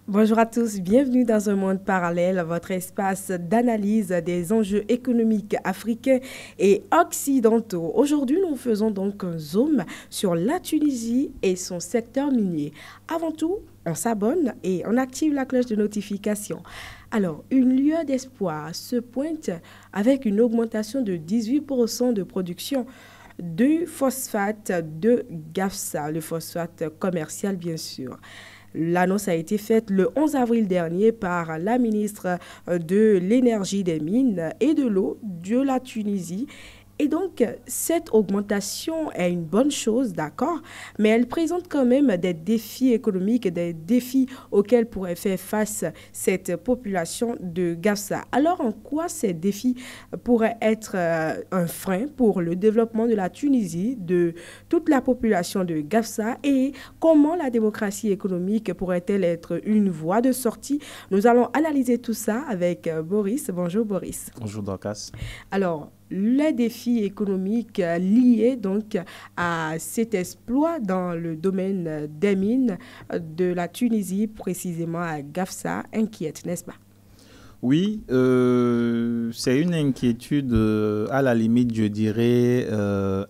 Bonjour à tous, bienvenue dans un monde parallèle, votre espace d'analyse des enjeux économiques africains et occidentaux. Aujourd'hui, nous faisons donc un zoom sur la Tunisie et son secteur minier. Avant tout, on s'abonne et on active la cloche de notification. Alors, une lueur d'espoir se pointe avec une augmentation de 18% de production du phosphate de GAFSA, le phosphate commercial bien sûr. L'annonce a été faite le 11 avril dernier par la ministre de l'Énergie, des Mines et de l'Eau de la Tunisie. Et donc, cette augmentation est une bonne chose, d'accord, mais elle présente quand même des défis économiques, des défis auxquels pourrait faire face cette population de GAFSA. Alors, en quoi ces défis pourraient être un frein pour le développement de la Tunisie, de toute la population de GAFSA, et comment la démocratie économique pourrait-elle être une voie de sortie? Nous allons analyser tout ça avec Boris. Bonjour Boris. Bonjour Dorcas. Alors, les défis économiques liés donc à cet exploit dans le domaine des mines de la Tunisie, précisément à GAFSA, inquiètent, n'est-ce pas? Oui, c'est une inquiétude à la limite, je dirais,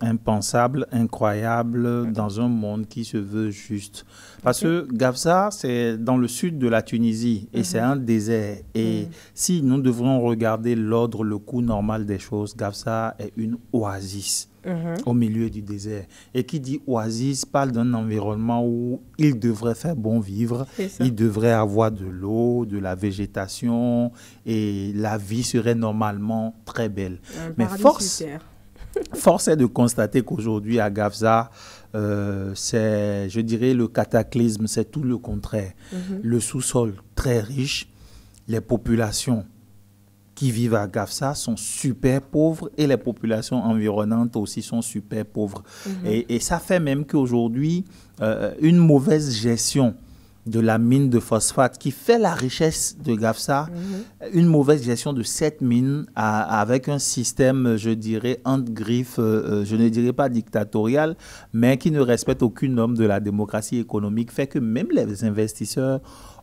impensable, incroyable, dans un monde qui se veut juste. Parce que Gafsa, c'est dans le sud de la Tunisie et c'est un désert. Et si nous devons regarder l'ordre, le cours normal des choses, Gafsa est une oasis au milieu du désert. Et qui dit oasis parle d'un environnement où il devrait faire bon vivre, il devrait avoir de l'eau, de la végétation et la vie serait normalement très belle. Mais force est de constater qu'aujourd'hui à Gafsa, c'est, je dirais, le cataclysme, c'est tout le contraire. Le sous-sol très riche, les populations qui vivent à Gafsa sont super pauvres et les populations environnantes aussi sont super pauvres. Et ça fait même qu'aujourd'hui, une mauvaise gestion de la mine de phosphate qui fait la richesse de Gafsa, une mauvaise gestion de cette mine avec un système, je dirais, entre griffes, je ne dirais pas dictatorial, mais qui ne respecte aucune norme de la démocratie économique, fait que même les investisseurs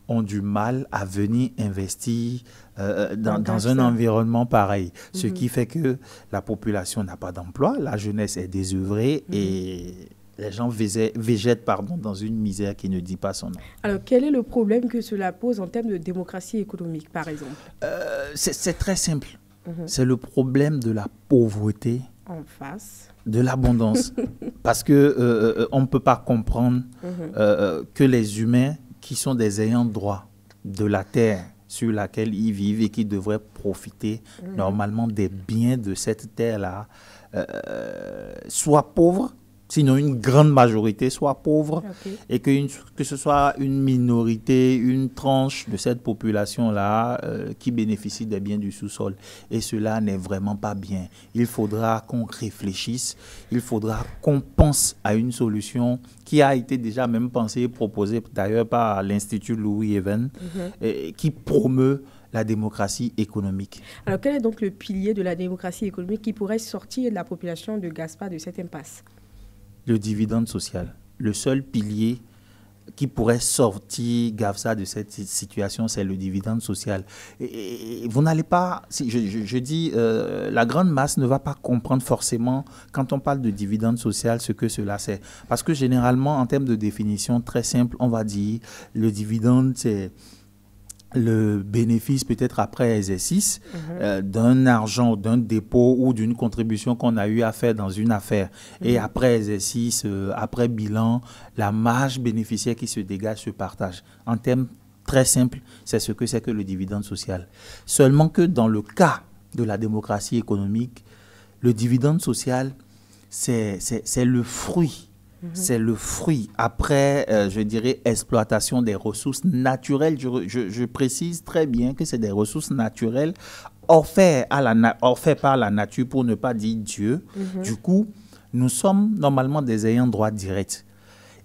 ont du mal à venir investir dans un environnement pareil. Ce qui fait que la population n'a pas d'emploi, la jeunesse est désœuvrée et les gens végètent dans une misère qui ne dit pas son nom. Alors, quel est le problème que cela pose en termes de démocratie économique, par exemple? C'est très simple. C'est le problème de la pauvreté en face de l'abondance. Parce que on ne peut pas comprendre que les humains qui sont des ayants droit de la terre sur laquelle ils vivent et qui devraient profiter normalement des biens de cette terre-là, soient pauvres, sinon une grande majorité soit pauvre, et que ce soit une minorité, une tranche de cette population-là qui bénéficie des biens du sous-sol. Et cela n'est vraiment pas bien. Il faudra qu'on réfléchisse, il faudra qu'on pense à une solution qui a été déjà même pensée et proposée d'ailleurs par l'Institut Louis Even, qui promeut la démocratie économique. Alors, quel est donc le pilier de la démocratie économique qui pourrait sortir la population de GAFSA de cette impasse? Le dividende social. Le seul pilier qui pourrait sortir GAFSA de cette situation, c'est le dividende social. Et vous n'allez pas, je dis, la grande masse ne va pas comprendre forcément, quand on parle de dividende social, ce que cela c'est. Parce que généralement, en termes de définition très simple, on va dire, le dividende, c'est le bénéfice peut-être après exercice d'un argent, d'un dépôt ou d'une contribution qu'on a eu à faire dans une affaire. Et après exercice, après bilan, la marge bénéficiaire qui se dégage se partage. En termes très simples, c'est ce que c'est que le dividende social. Seulement que dans le cas de la démocratie économique, le dividende social, c'est le fruit. C'est le fruit, après, je dirais, exploitation des ressources naturelles. Je précise très bien que c'est des ressources naturelles offertes par la nature, pour ne pas dire Dieu. Du coup, nous sommes normalement des ayants droit directs.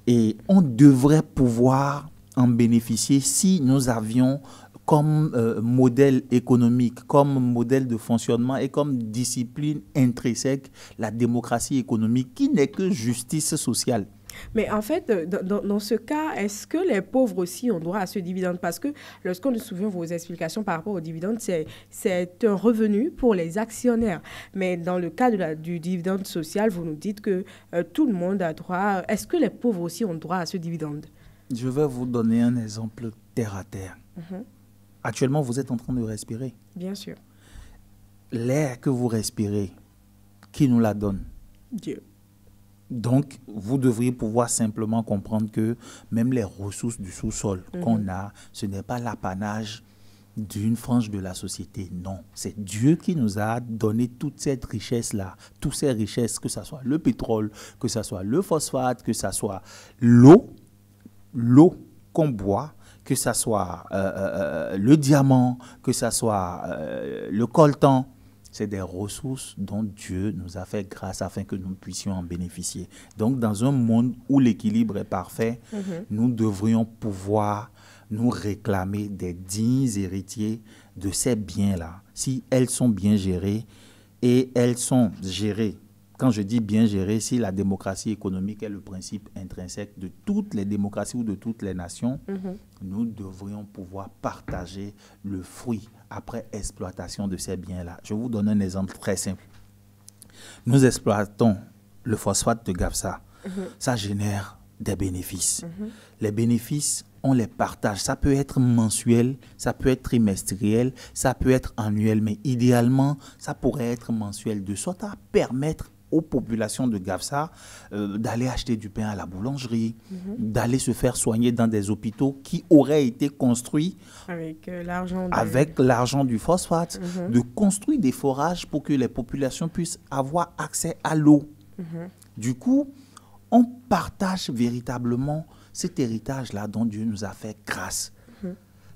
Et on devrait pouvoir en bénéficier si nous avions comme modèle économique, comme modèle de fonctionnement et comme discipline intrinsèque la démocratie économique qui n'est que justice sociale. Mais en fait, dans ce cas, est-ce que les pauvres aussi ont droit à ce dividende? Parce que lorsqu'on nous souvient vos explications par rapport au dividende, c'est un revenu pour les actionnaires. Mais dans le cas du dividende social, vous nous dites que tout le monde a droit. Est-ce que les pauvres aussi ont droit à ce dividende? Je vais vous donner un exemple terre à terre. Actuellement, vous êtes en train de respirer. Bien sûr. L'air que vous respirez, qui nous la donne? Dieu. Donc, vous devriez pouvoir simplement comprendre que même les ressources du sous-sol qu'on a, ce n'est pas l'apanage d'une frange de la société. Non, c'est Dieu qui nous a donné toute cette richesse-là, toutes ces richesses, que ce soit le pétrole, que ce soit le phosphate, que ce soit l'eau qu'on boit, que ce soit le diamant, que ce soit le coltan. C'est des ressources dont Dieu nous a fait grâce afin que nous puissions en bénéficier. Donc, dans un monde où l'équilibre est parfait, nous devrions pouvoir nous réclamer des dignes héritiers de ces biens-là. Si elles sont bien gérées, et elles sont gérées, quand je dis bien gérées, si la démocratie économique est le principe intrinsèque de toutes les démocraties ou de toutes les nations, nous devrions pouvoir partager le fruit après exploitation de ces biens-là. Je vous donne un exemple très simple. Nous exploitons le phosphate de Gafsa. Ça génère des bénéfices. Les bénéfices, on les partage. Ça peut être mensuel, ça peut être trimestriel, ça peut être annuel, mais idéalement, ça pourrait être mensuel, de sorte à permettre aux populations de Gafsa d'aller acheter du pain à la boulangerie, d'aller se faire soigner dans des hôpitaux qui auraient été construits avec l'argent du phosphate, de construire des forages pour que les populations puissent avoir accès à l'eau. Du coup, on partage véritablement cet héritage-là dont Dieu nous a fait grâce.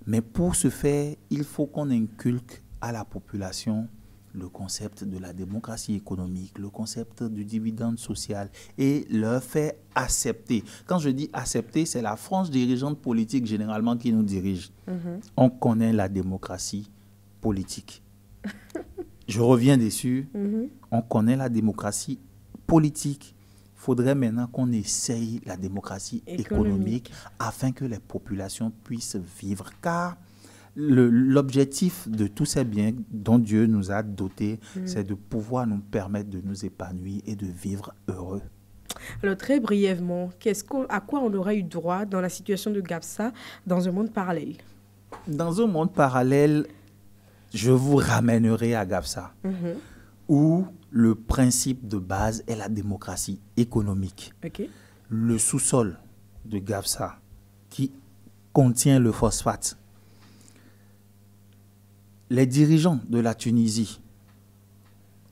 Mais pour ce faire, il faut qu'on inculque à la population le concept de la démocratie économique, le concept du dividende social et leur faire accepter. Quand je dis accepter, c'est la frange dirigeante politique généralement qui nous dirige. On connaît la démocratie politique. Je reviens dessus. On connaît la démocratie politique. Il faudrait maintenant qu'on essaye la démocratie économique afin que les populations puissent vivre. Car l'objectif de tous ces biens dont Dieu nous a dotés, c'est de pouvoir nous permettre de nous épanouir et de vivre heureux. Alors très brièvement, à quoi on aurait eu droit dans la situation de Gafsa dans un monde parallèle? Dans un monde parallèle, je vous ramènerai à Gafsa, où le principe de base est la démocratie économique. Le sous-sol de Gafsa, qui contient le phosphate. Les dirigeants de la Tunisie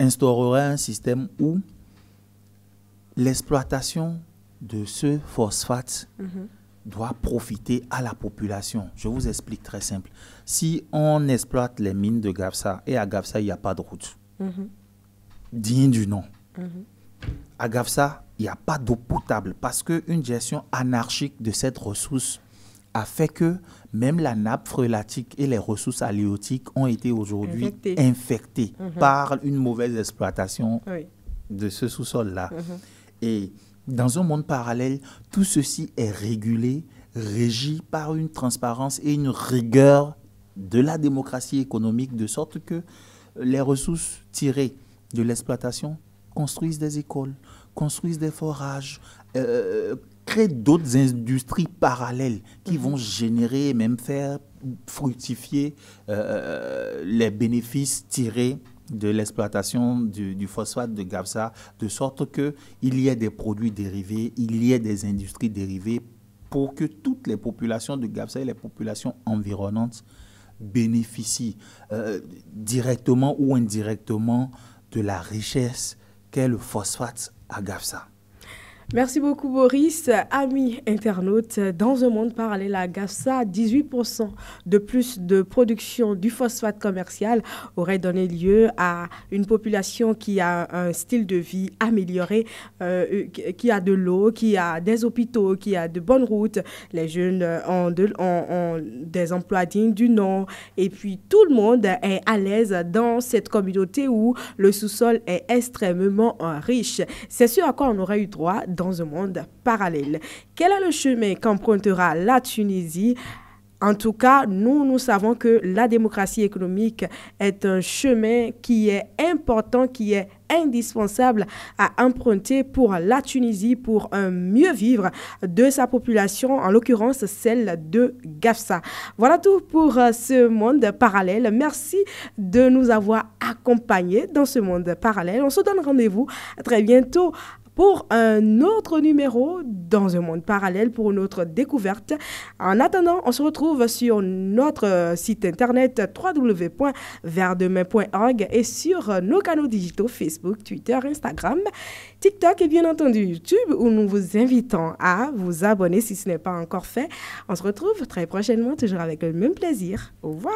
instaureraient un système où l'exploitation de ce phosphate doit profiter à la population. Je vous explique très simple. Si on exploite les mines de Gafsa, et à Gafsa, il n'y a pas de route, digne du nom. À Gafsa, il n'y a pas d'eau potable parce qu'une gestion anarchique de cette ressource a fait que même la nappe phréatique et les ressources halieutiques ont été aujourd'hui infectées par une mauvaise exploitation de ce sous-sol-là. Et dans un monde parallèle, tout ceci est régulé, régi par une transparence et une rigueur de la démocratie économique, de sorte que les ressources tirées de l'exploitation construisent des écoles, construisent des forages, créent d'autres industries parallèles qui vont générer et même faire fructifier les bénéfices tirés de l'exploitation du phosphate de Gafsa, de sorte qu'il y ait des produits dérivés, il y ait des industries dérivées pour que toutes les populations de Gafsa et les populations environnantes bénéficient directement ou indirectement de la richesse qu'est le phosphate à Gafsa. Merci beaucoup Boris. Amis internautes, dans un monde parallèle à Gafsa, 18% de plus de production du phosphate commercial aurait donné lieu à une population qui a un style de vie amélioré, qui a de l'eau, qui a des hôpitaux, qui a de bonnes routes. Les jeunes ont des emplois dignes du nom et puis tout le monde est à l'aise dans cette communauté où le sous-sol est extrêmement riche. C'est ce à quoi on aurait eu droit dans un monde parallèle. Quel est le chemin qu'empruntera la Tunisie ? En tout cas, nous savons que la démocratie économique est un chemin qui est important, qui est indispensable à emprunter pour la Tunisie, pour un mieux vivre de sa population, en l'occurrence celle de Gafsa. Voilà tout pour ce monde parallèle. Merci de nous avoir accompagnés dans ce monde parallèle. On se donne rendez-vous très bientôt pour un autre numéro dans un monde parallèle, pour une autre découverte. En attendant, on se retrouve sur notre site internet www.verdemain.org et sur nos canaux digitaux Facebook, Twitter, Instagram, TikTok et bien entendu YouTube, où nous vous invitons à vous abonner si ce n'est pas encore fait. On se retrouve très prochainement, toujours avec le même plaisir. Au revoir.